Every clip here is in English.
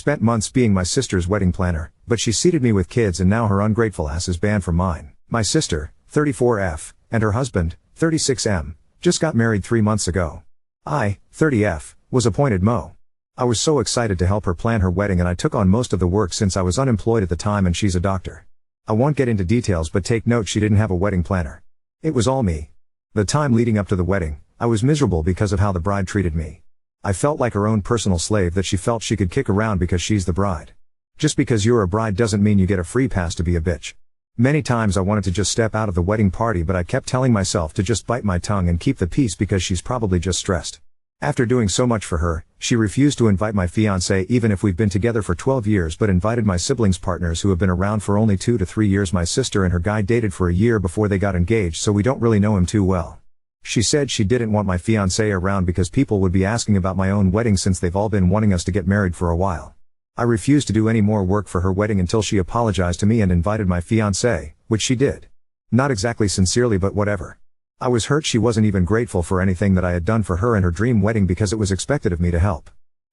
spent months being my sister's wedding planner, but she seated me with kids and now her ungrateful ass is banned from mine. My sister, 34F, and her husband, 36M, just got married 3 months ago. I, 30F, was appointed Mo. I was so excited to help her plan her wedding and I took on most of the work since I was unemployed at the time and she's a doctor. I won't get into details but take note she didn't have a wedding planner. It was all me. The time leading up to the wedding, I was miserable because of how the bride treated me. I felt like her own personal slave that she felt she could kick around because she's the bride. Just because you're a bride doesn't mean you get a free pass to be a bitch. Many times I wanted to just step out of the wedding party but I kept telling myself to just bite my tongue and keep the peace because she's probably just stressed. After doing so much for her, she refused to invite my fiancé even if we've been together for 12 years but invited my siblings' partners who have been around for only 2 to 3 years. My sister and her guy dated for a year before they got engaged so we don't really know him too well. She said she didn't want my fiancé around because people would be asking about my own wedding since they've all been wanting us to get married for a while. I refused to do any more work for her wedding until she apologized to me and invited my fiancé, which she did. Not exactly sincerely but whatever. I was hurt she wasn't even grateful for anything that I had done for her and her dream wedding because it was expected of me to help.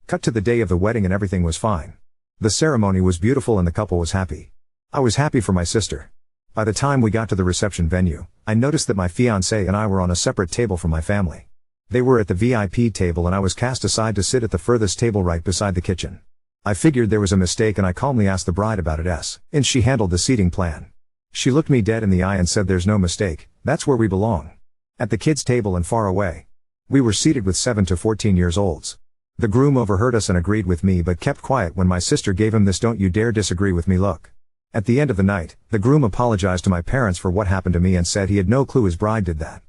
Cut to the day of the wedding and everything was fine. The ceremony was beautiful and the couple was happy. I was happy for my sister. By the time we got to the reception venue, I noticed that my fiancé and I were on a separate table from my family. They were at the VIP table and I was cast aside to sit at the furthest table right beside the kitchen. I figured there was a mistake and I calmly asked the bride about it, and she handled the seating plan. She looked me dead in the eye and said there's no mistake, that's where we belong. At the kids' table and far away. We were seated with 7 to 14 years olds. The groom overheard us and agreed with me but kept quiet when my sister gave him this "don't you dare disagree with me" look. At the end of the night, the groom apologized to my parents for what happened to me and said he had no clue his bride did that.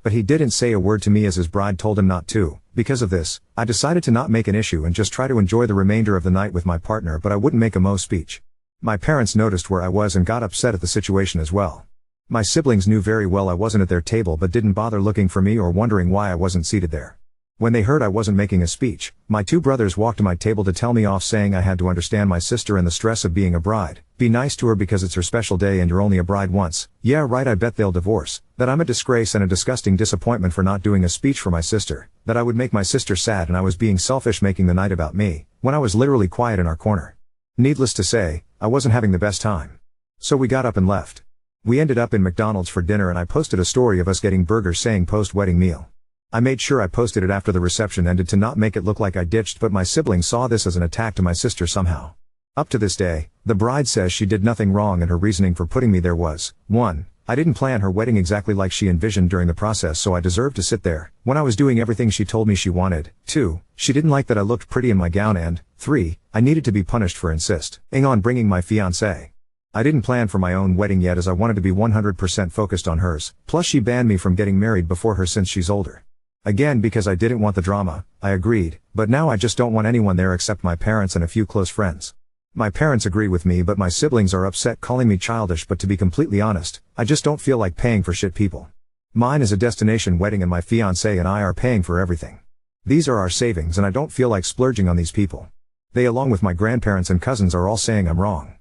But he didn't say a word to me as his bride told him not to. Because of this, I decided to not make an issue and just try to enjoy the remainder of the night with my partner but I wouldn't make a Mo speech. My parents noticed where I was and got upset at the situation as well. My siblings knew very well I wasn't at their table but didn't bother looking for me or wondering why I wasn't seated there. When they heard I wasn't making a speech, my 2 brothers walked to my table to tell me off saying I had to understand my sister and the stress of being a bride, be nice to her because it's her special day and you're only a bride once, yeah right I bet they'll divorce, that I'm a disgrace and a disgusting disappointment for not doing a speech for my sister, that I would make my sister sad and I was being selfish making the night about me, when I was literally quiet in our corner. Needless to say, I wasn't having the best time. So we got up and left. We ended up in McDonald's for dinner and I posted a story of us getting burgers saying post-wedding meal. I made sure I posted it after the reception ended to not make it look like I ditched but my siblings saw this as an attack to my sister somehow. Up to this day, the bride says she did nothing wrong and her reasoning for putting me there was, 1. I didn't plan her wedding exactly like she envisioned during the process so I deserved to sit there, when I was doing everything she told me she wanted. 2. She didn't like that I looked pretty in my gown and, 3. I needed to be punished for insisting on bringing my fiancé. I didn't plan for my own wedding yet as I wanted to be 100% focused on hers, plus she banned me from getting married before her since she's older. Again because I didn't want the drama, I agreed, but now I just don't want anyone there except my parents and a few close friends. My parents agree with me but my siblings are upset calling me childish but to be completely honest, I just don't feel like paying for shit people. Mine is a destination wedding and my fiancé and I are paying for everything. These are our savings and I don't feel like splurging on these people. They along with my grandparents and cousins are all saying I'm wrong.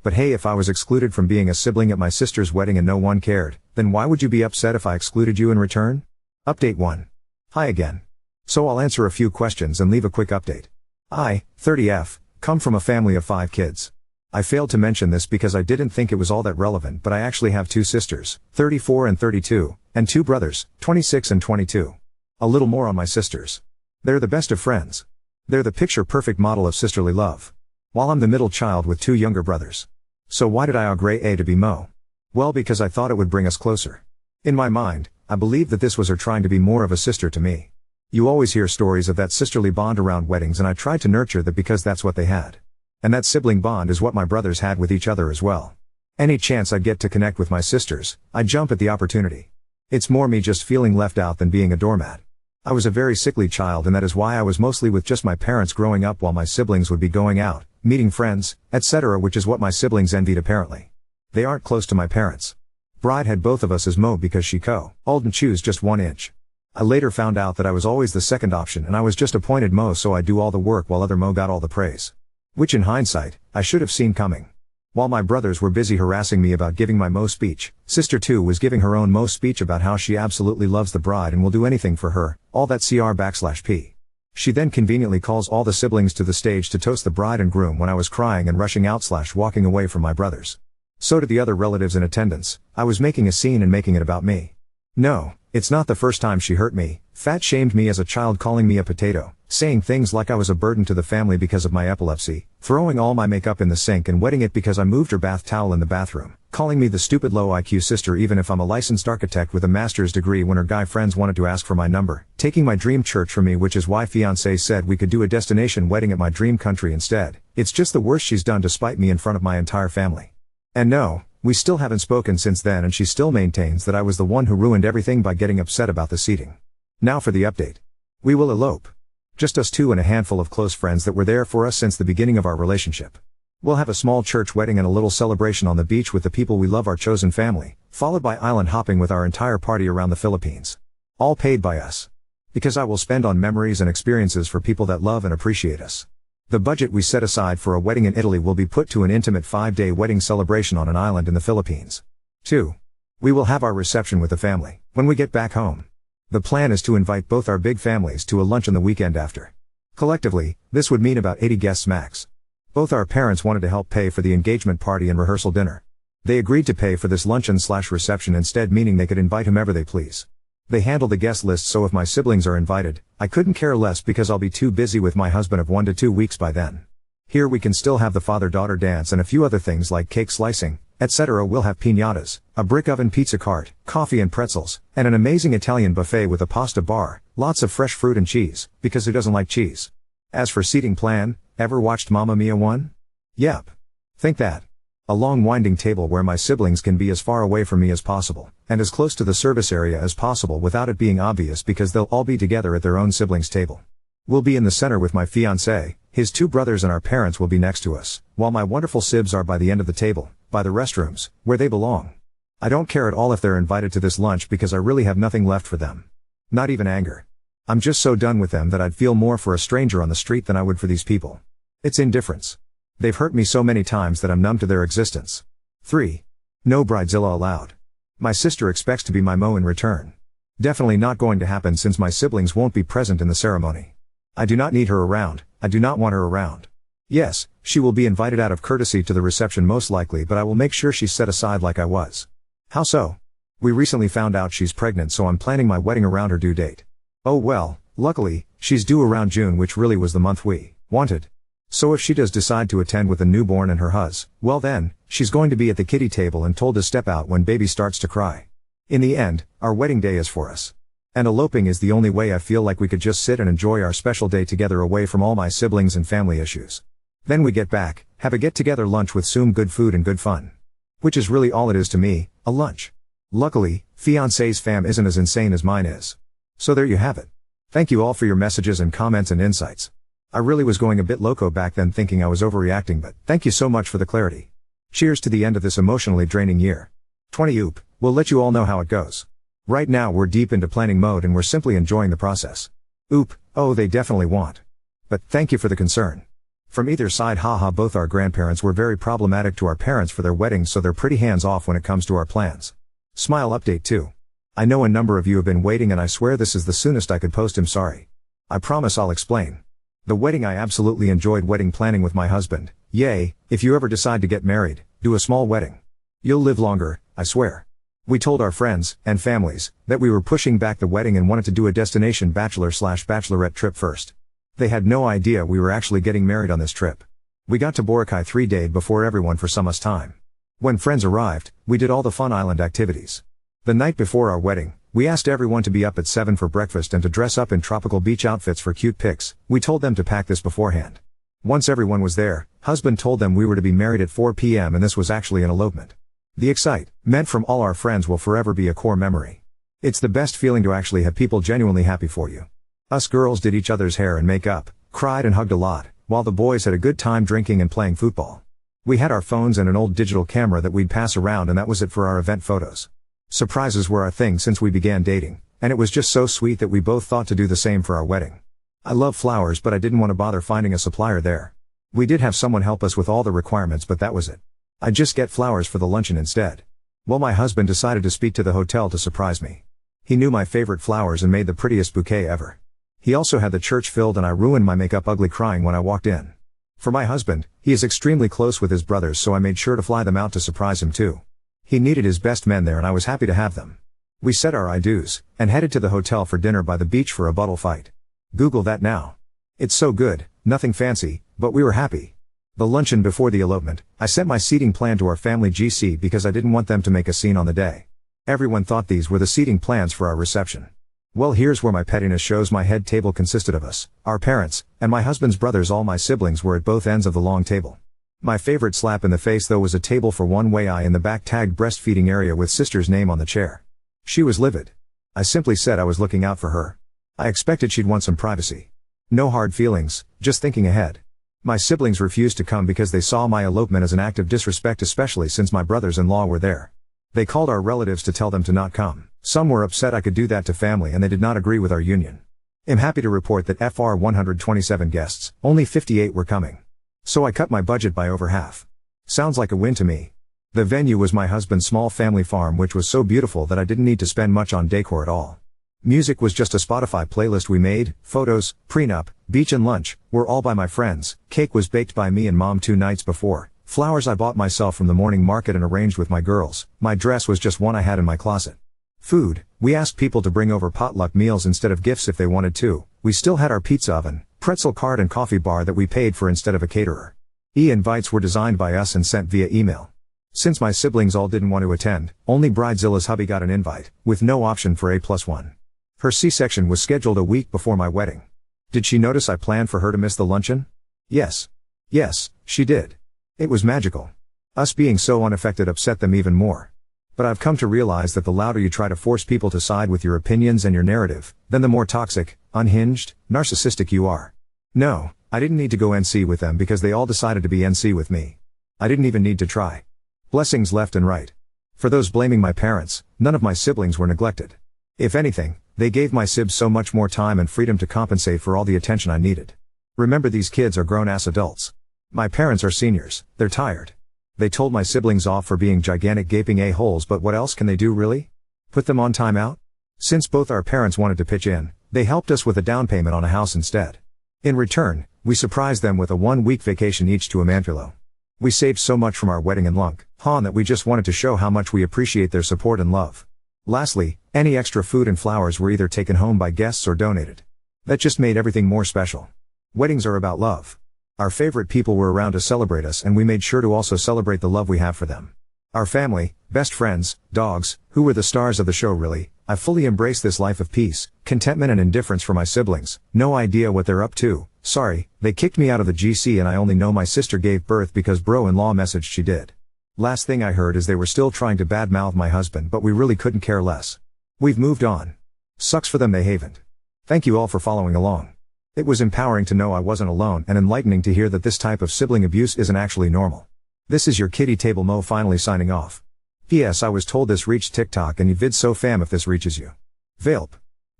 But hey, if I was excluded from being a sibling at my sister's wedding and no one cared, then why would you be upset if I excluded you in return? Update 1. Hi again. So I'll answer a few questions and leave a quick update. I, 30F, come from a family of 5 kids. I failed to mention this because I didn't think it was all that relevant but I actually have 2 sisters, 34 and 32, and 2 brothers, 26 and 22. A little more on my sisters. They're the best of friends. They're the picture-perfect model of sisterly love. While I'm the middle child with 2 younger brothers. So why did I agree to be Mo? Well because I thought it would bring us closer. In my mind, I believed that this was her trying to be more of a sister to me. You always hear stories of that sisterly bond around weddings and I tried to nurture that because that's what they had. And that sibling bond is what my brothers had with each other as well. Any chance I'd get to connect with my sisters, I'd jump at the opportunity. It's more me just feeling left out than being a doormat. I was a very sickly child and that is why I was mostly with just my parents growing up while my siblings would be going out, meeting friends, etc. which is what my siblings envied apparently. They aren't close to my parents. Bride had both of us as Mo because she old and choose just 1 inch. I later found out that I was always the second option and I was just appointed Mo so I do all the work while other Mo got all the praise. Which in hindsight, I should have seen coming. While my brothers were busy harassing me about giving my Mo speech, sister 2 was giving her own Mo speech about how she absolutely loves the bride and will do anything for her, all that cr/p. She then conveniently calls all the siblings to the stage to toast the bride and groom when I was crying and rushing out / walking away from my brothers. So did the other relatives in attendance. I was making a scene and making it about me. No, it's not the first time she hurt me, fat shamed me as a child, calling me a potato, saying things like I was a burden to the family because of my epilepsy, throwing all my makeup in the sink and wetting it because I moved her bath towel in the bathroom, calling me the stupid low IQ sister even if I'm a licensed architect with a master's degree when her guy friends wanted to ask for my number, taking my dream church from me, which is why fiancé said we could do a destination wedding at my dream country instead. It's just the worst she's done to spite me in front of my entire family. And no, we still haven't spoken since then, and she still maintains that I was the one who ruined everything by getting upset about the seating. Now for the update. We will elope. Just us two and a handful of close friends that were there for us since the beginning of our relationship. We'll have a small church wedding and a little celebration on the beach with the people we love, our chosen family, followed by island hopping with our entire party around the Philippines. All paid by us. Because I will spend on memories and experiences for people that love and appreciate us. The budget we set aside for a wedding in Italy will be put to an intimate 5-day wedding celebration on an island in the Philippines. 2. We will have our reception with the family when we get back home. The plan is to invite both our big families to a lunch on the weekend after. Collectively, this would mean about 80 guests max. Both our parents wanted to help pay for the engagement party and rehearsal dinner. They agreed to pay for this luncheon / reception instead, meaning they could invite whomever they please. They handle the guest list, so if my siblings are invited, I couldn't care less because I'll be too busy with my husband of 1 to 2 weeks by then. Here we can still have the father-daughter dance and a few other things like cake slicing, etc. We'll have piñatas, a brick oven pizza cart, coffee and pretzels, and an amazing Italian buffet with a pasta bar, lots of fresh fruit and cheese, because who doesn't like cheese? As for seating plan, ever watched Mamma Mia 1? Yep. Think that. A long winding table where my siblings can be as far away from me as possible, and as close to the service area as possible without it being obvious because they'll all be together at their own siblings' table. We'll be in the center with my fiancé, his 2 brothers and our parents will be next to us, while my wonderful sibs are by the end of the table, by the restrooms, where they belong. I don't care at all if they're invited to this lunch because I really have nothing left for them. Not even anger. I'm just so done with them that I'd feel more for a stranger on the street than I would for these people. It's indifference. They've hurt me so many times that I'm numb to their existence. 3. No bridezilla allowed. My sister expects to be my mo in return. Definitely not going to happen since my siblings won't be present in the ceremony. I do not need her around, I do not want her around. Yes, she will be invited out of courtesy to the reception most likely, but I will make sure she's set aside like I was. How so? We recently found out she's pregnant, so I'm planning my wedding around her due date. Oh well, luckily, she's due around June, which really was the month we wanted. So if she does decide to attend with a newborn and her hus, well then, she's going to be at the kiddie table and told to step out when baby starts to cry. In the end, our wedding day is for us. And eloping is the only way I feel like we could just sit and enjoy our special day together away from all my siblings and family issues. Then we get back, have a get-together lunch with some good food and good fun. Which is really all it is to me, a lunch. Luckily, fiancé's fam isn't as insane as mine is. So there you have it. Thank you all for your messages and comments and insights. I really was going a bit loco back then thinking I was overreacting, but thank you so much for the clarity. Cheers to the end of this emotionally draining year. 20 Oop, we'll let you all know how it goes. Right now we're deep into planning mode and we're simply enjoying the process. Oop, oh they definitely want. But thank you for the concern. From either side, haha, both our grandparents were very problematic to our parents for their weddings, so they're pretty hands off when it comes to our plans. Smile update 2. I know a number of you have been waiting and I swear this is the soonest I could post. I'm sorry. I promise I'll explain. The wedding, I absolutely enjoyed wedding planning with my husband. Yay, if you ever decide to get married, do a small wedding. You'll live longer, I swear. We told our friends, and families, that we were pushing back the wedding and wanted to do a destination bachelor/bachelorette trip first. They had no idea we were actually getting married on this trip. We got to Boracay 3 days before everyone for some time. When friends arrived, we did all the fun island activities. The night before our wedding, we asked everyone to be up at 7 for breakfast and to dress up in tropical beach outfits for cute pics. We told them to pack this beforehand. Once everyone was there, husband told them we were to be married at 4 p.m. and this was actually an elopement. The excitement from all our friends will forever be a core memory. It's the best feeling to actually have people genuinely happy for you. Us girls did each other's hair and makeup, cried and hugged a lot, while the boys had a good time drinking and playing football. We had our phones and an old digital camera that we'd pass around, and that was it for our event photos. Surprises were our thing since we began dating, and it was just so sweet that we both thought to do the same for our wedding. I love flowers, but I didn't want to bother finding a supplier there. We did have someone help us with all the requirements, but that was it. I'd just get flowers for the luncheon instead. Well, my husband decided to speak to the hotel to surprise me. He knew my favorite flowers and made the prettiest bouquet ever. He also had the church filled and I ruined my makeup ugly crying when I walked in. For my husband, he is extremely close with his brothers, so I made sure to fly them out to surprise him too. He needed his best men there and I was happy to have them. We said our I-dos, and headed to the hotel for dinner by the beach for a bottle fight. Google that now. It's so good, nothing fancy, but we were happy. The luncheon before the elopement, I sent my seating plan to our family GC because I didn't want them to make a scene on the day. Everyone thought these were the seating plans for our reception. Well, here's where my pettiness shows. My head table consisted of us, our parents, and my husband's brothers. All my siblings were at both ends of the long table. My favorite slap in the face though was a table for one way. I in the back tagged breastfeeding area with sister's name on the chair. She was livid. I simply said I was looking out for her. I expected she'd want some privacy. No hard feelings, just thinking ahead. My siblings refused to come because they saw my elopement as an act of disrespect, especially since my brothers-in-law were there. They called our relatives to tell them to not come. Some were upset I could do that to family and they did not agree with our union. I'm happy to report that FR 127 guests, only 58 were coming. So I cut my budget by over half. Sounds like a win to me. The venue was my husband's small family farm, which was so beautiful that I didn't need to spend much on decor at all. Music was just a Spotify playlist we made. Photos, prenup, beach and lunch were all by my friends. Cake was baked by me and mom 2 nights before. Flowers I bought myself from the morning market and arranged with my girls. My dress was just one I had in my closet. Food, we asked people to bring over potluck meals instead of gifts if they wanted to. We still had our pizza oven, pretzel cart and coffee bar that we paid for instead of a caterer. E-invites were designed by us and sent via email. Since my siblings all didn't want to attend, only Bridezilla's hubby got an invite, with no option for A+1. Her C-section was scheduled a week before my wedding. Did she notice I planned for her to miss the luncheon? Yes. Yes, she did. It was magical. Us being so unaffected upset them even more. But I've come to realize that the louder you try to force people to side with your opinions and your narrative, then the more toxic, unhinged, narcissistic you are. No, I didn't need to go NC with them because they all decided to be NC with me. I didn't even need to try. Blessings left and right. For those blaming my parents, none of my siblings were neglected. If anything, they gave my sibs so much more time and freedom to compensate for all the attention I needed. Remember, these kids are grown-ass adults. My parents are seniors, they're tired. They told my siblings off for being gigantic gaping a-holes, but what else can they do really? Put them on timeout? Since both our parents wanted to pitch in, they helped us with a down payment on a house instead. In return, we surprised them with a 1-week vacation each to Ungrateful. We saved so much from our wedding in Lunk, Han, that we just wanted to show how much we appreciate their support and love. Lastly, any extra food and flowers were either taken home by guests or donated. That just made everything more special. Weddings are about love. Our favorite people were around to celebrate us, and we made sure to also celebrate the love we have for them. Our family, best friends, dogs, who were the stars of the show really. I fully embrace this life of peace, contentment and indifference for my siblings. No idea what they're up to. Sorry, they kicked me out of the GC and I only know my sister gave birth because bro-in-law messaged she did. Last thing I heard is they were still trying to badmouth my husband, but we really couldn't care less. We've moved on. Sucks for them they haven't. Thank you all for following along. It was empowering to know I wasn't alone and enlightening to hear that this type of sibling abuse isn't actually normal. This is your kitty table Mo finally signing off. P.S. I was told this reached TikTok and you vid so fam if this reaches you. Valp.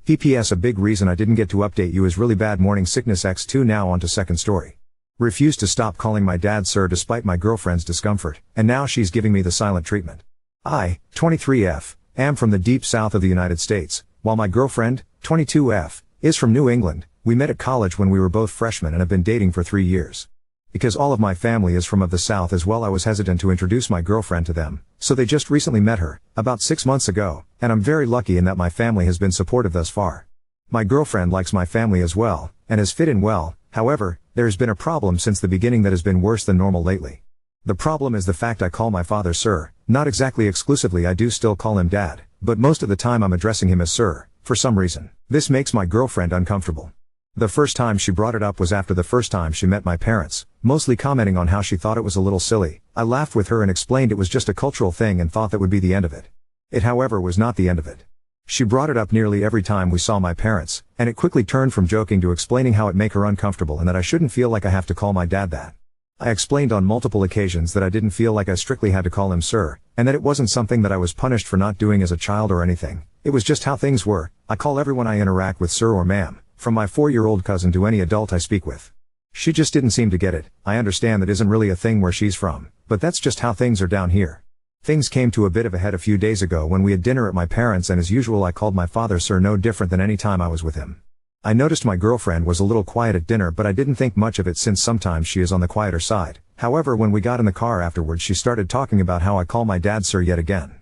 P.P.S. A big reason I didn't get to update you is really bad morning sickness x2. Now on to second story. Refused to stop calling my dad sir despite my girlfriend's discomfort, and now she's giving me the silent treatment. I, 23F, am from the deep south of the United States, while my girlfriend, 22F, is from New England. We met at college when we were both freshmen and have been dating for 3 years. Because all of my family is from the South as well, I was hesitant to introduce my girlfriend to them, so they just recently met her, about 6 months ago, and I'm very lucky in that my family has been supportive thus far. My girlfriend likes my family as well, and has fit in well. However, there has been a problem since the beginning that has been worse than normal lately. The problem is the fact I call my father sir, not exactly exclusively. I do still call him dad, but most of the time I'm addressing him as sir, for some reason. This makes my girlfriend uncomfortable. The first time she brought it up was after the first time she met my parents, mostly commenting on how she thought it was a little silly. I laughed with her and explained it was just a cultural thing and thought that would be the end of it. It however was not the end of it. She brought it up nearly every time we saw my parents, and it quickly turned from joking to explaining how it make her uncomfortable and that I shouldn't feel like I have to call my dad that. I explained on multiple occasions that I didn't feel like I strictly had to call him sir, and that it wasn't something that I was punished for not doing as a child or anything. It was just how things were. I call everyone I interact with sir or ma'am, from my 4-year-old cousin to any adult I speak with. She just didn't seem to get it. I understand that isn't really a thing where she's from, but that's just how things are down here. Things came to a bit of a head a few days ago when we had dinner at my parents', and as usual I called my father sir, no different than any time I was with him. I noticed my girlfriend was a little quiet at dinner, but I didn't think much of it since sometimes she is on the quieter side. However, when we got in the car afterwards, she started talking about how I call my dad sir yet again.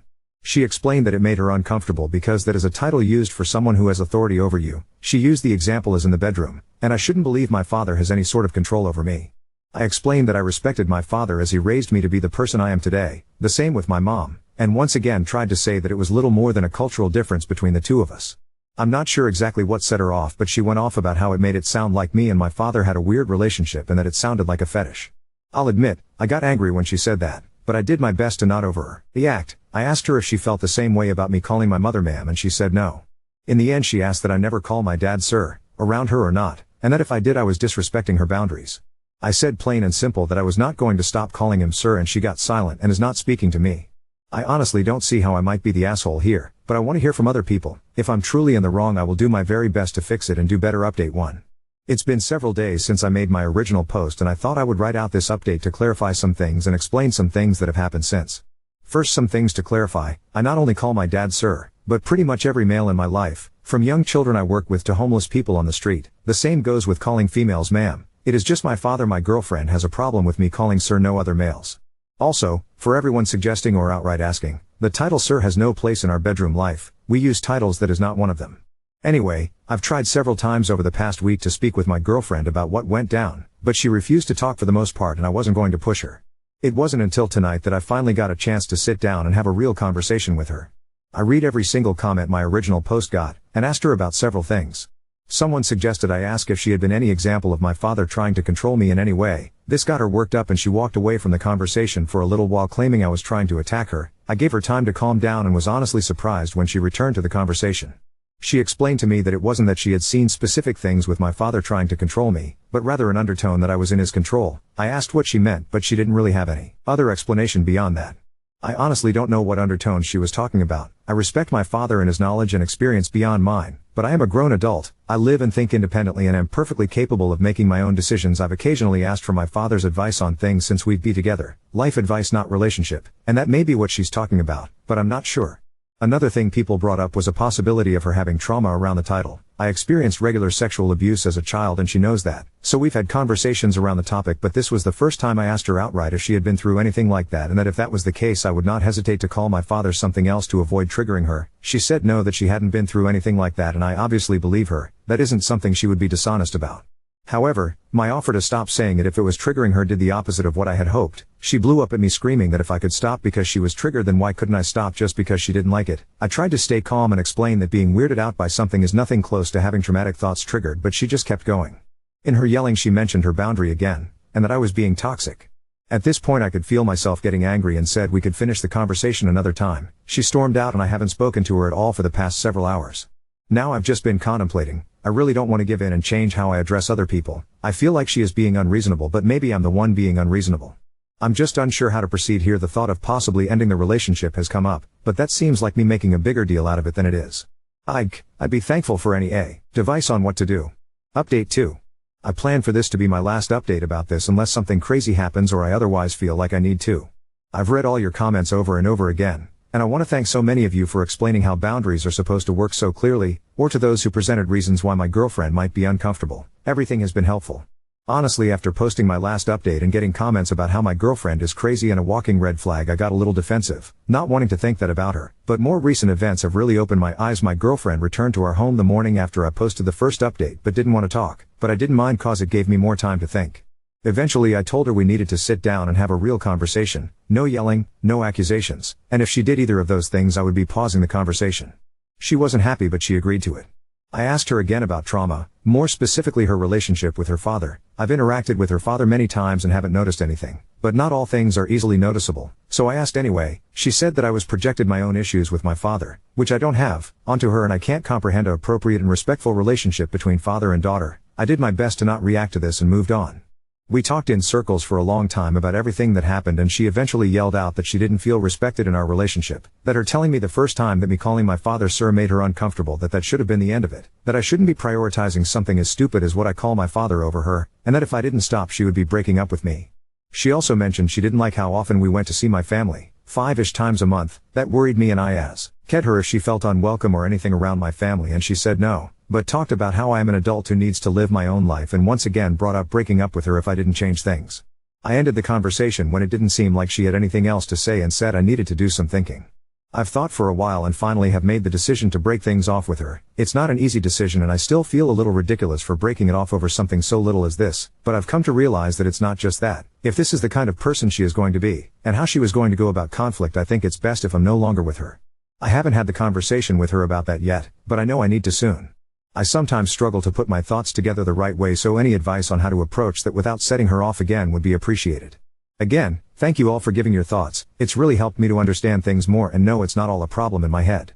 She explained that it made her uncomfortable because that is a title used for someone who has authority over you. She used the example as in the bedroom, and I shouldn't believe my father has any sort of control over me. I explained that I respected my father as he raised me to be the person I am today, the same with my mom, and once again tried to say that it was little more than a cultural difference between the two of us. I'm not sure exactly what set her off, but she went off about how it made it sound like me and my father had a weird relationship and that it sounded like a fetish. I'll admit, I got angry when she said that, but I did my best to not overreact. I asked her if she felt the same way about me calling my mother ma'am, and she said no. In the end, she asked that I never call my dad sir, around her or not, and that if I did I was disrespecting her boundaries. I said plain and simple that I was not going to stop calling him sir, and she got silent and is not speaking to me. I honestly don't see how I might be the asshole here, but I want to hear from other people. If I'm truly in the wrong, I will do my very best to fix it and do better. Update 1. It's been several days since I made my original post, and I thought I would write out this update to clarify some things and explain some things that have happened since. First, some things to clarify. I not only call my dad sir, but pretty much every male in my life, from young children I work with to homeless people on the street. The same goes with calling females ma'am. It is just my father. My girlfriend has a problem with me calling sir no other males. Also, for everyone suggesting or outright asking, the title sir has no place in our bedroom life. We use titles, that is not one of them. Anyway, I've tried several times over the past week to speak with my girlfriend about what went down, but she refused to talk for the most part, and I wasn't going to push her. It wasn't until tonight that I finally got a chance to sit down and have a real conversation with her. I read every single comment my original post got, and asked her about several things. Someone suggested I ask if she had been any example of my father trying to control me in any way. This got her worked up and she walked away from the conversation for a little while, claiming I was trying to attack her. I gave her time to calm down and was honestly surprised when she returned to the conversation. She explained to me that it wasn't that she had seen specific things with my father trying to control me, but rather an undertone that I was in his control. I asked what she meant, but she didn't really have any other explanation beyond that. I honestly don't know what undertones she was talking about. I respect my father and his knowledge and experience beyond mine, but I am a grown adult. I live and think independently and am perfectly capable of making my own decisions. I've occasionally asked for my father's advice on things since we've been together. Life advice, not relationship. And that may be what she's talking about, but I'm not sure. Another thing people brought up was a possibility of her having trauma around the title. I experienced regular sexual abuse as a child and she knows that, so we've had conversations around the topic, but this was the first time I asked her outright if she had been through anything like that, and that if that was the case I would not hesitate to call my father something else to avoid triggering her. She said no, that she hadn't been through anything like that, and I obviously believe her. That isn't something she would be dishonest about. However, my offer to stop saying it if it was triggering her did the opposite of what I had hoped. She blew up at me screaming that if I could stop because she was triggered, then why couldn't I stop just because she didn't like it? I tried to stay calm and explain that being weirded out by something is nothing close to having traumatic thoughts triggered, but she just kept going. In her yelling, she mentioned her boundary again, and that I was being toxic. At this point I could feel myself getting angry and said we could finish the conversation another time. She stormed out and I haven't spoken to her at all for the past several hours. Now I've just been contemplating. I really don't want to give in and change how I address other people. I feel like she is being unreasonable, but maybe I'm the one being unreasonable. I'm just unsure how to proceed here. The thought of possibly ending the relationship has come up, but that seems like me making a bigger deal out of it than it is. I'd be thankful for any advice on what to do. Update 2. I plan for this to be my last update about this unless something crazy happens or I otherwise feel like I need to. I've read all your comments over and over again, and I want to thank so many of you for explaining how boundaries are supposed to work so clearly, or to those who presented reasons why my girlfriend might be uncomfortable. Everything has been helpful. Honestly, after posting my last update and getting comments about how my girlfriend is crazy and a walking red flag, I got a little defensive, not wanting to think that about her. But more recent events have really opened my eyes. My girlfriend returned to our home the morning after I posted the first update but didn't want to talk, but I didn't mind cause it gave me more time to think. Eventually I told her we needed to sit down and have a real conversation, no yelling, no accusations, and if she did either of those things I would be pausing the conversation. She wasn't happy, but she agreed to it. I asked her again about trauma, more specifically her relationship with her father. I've interacted with her father many times and haven't noticed anything, but not all things are easily noticeable, so I asked anyway. She said that I was projected my own issues with my father, which I don't have, onto her, and I can't comprehend an appropriate and respectful relationship between father and daughter. I did my best to not react to this and moved on. We talked in circles for a long time about everything that happened, and she eventually yelled out that she didn't feel respected in our relationship, that her telling me the first time that me calling my father sir made her uncomfortable, that should have been the end of it, that I shouldn't be prioritizing something as stupid as what I call my father over her, and that if I didn't stop she would be breaking up with me. She also mentioned she didn't like how often we went to see my family, 5-ish times a month. That worried me, and I, as Ket her if she felt unwelcome or anything around my family, and she said no, but talked about how I am an adult who needs to live my own life, and once again brought up breaking up with her if I didn't change things. I ended the conversation when it didn't seem like she had anything else to say and said I needed to do some thinking. I've thought for a while and finally have made the decision to break things off with her. It's not an easy decision and I still feel a little ridiculous for breaking it off over something so little as this, but I've come to realize that it's not just that. If this is the kind of person she is going to be, and how she was going to go about conflict, I think it's best if I'm no longer with her. I haven't had the conversation with her about that yet, but I know I need to soon. I sometimes struggle to put my thoughts together the right way, so any advice on how to approach that without setting her off again would be appreciated. Again, thank you all for giving your thoughts. It's really helped me to understand things more and know it's not all a problem in my head.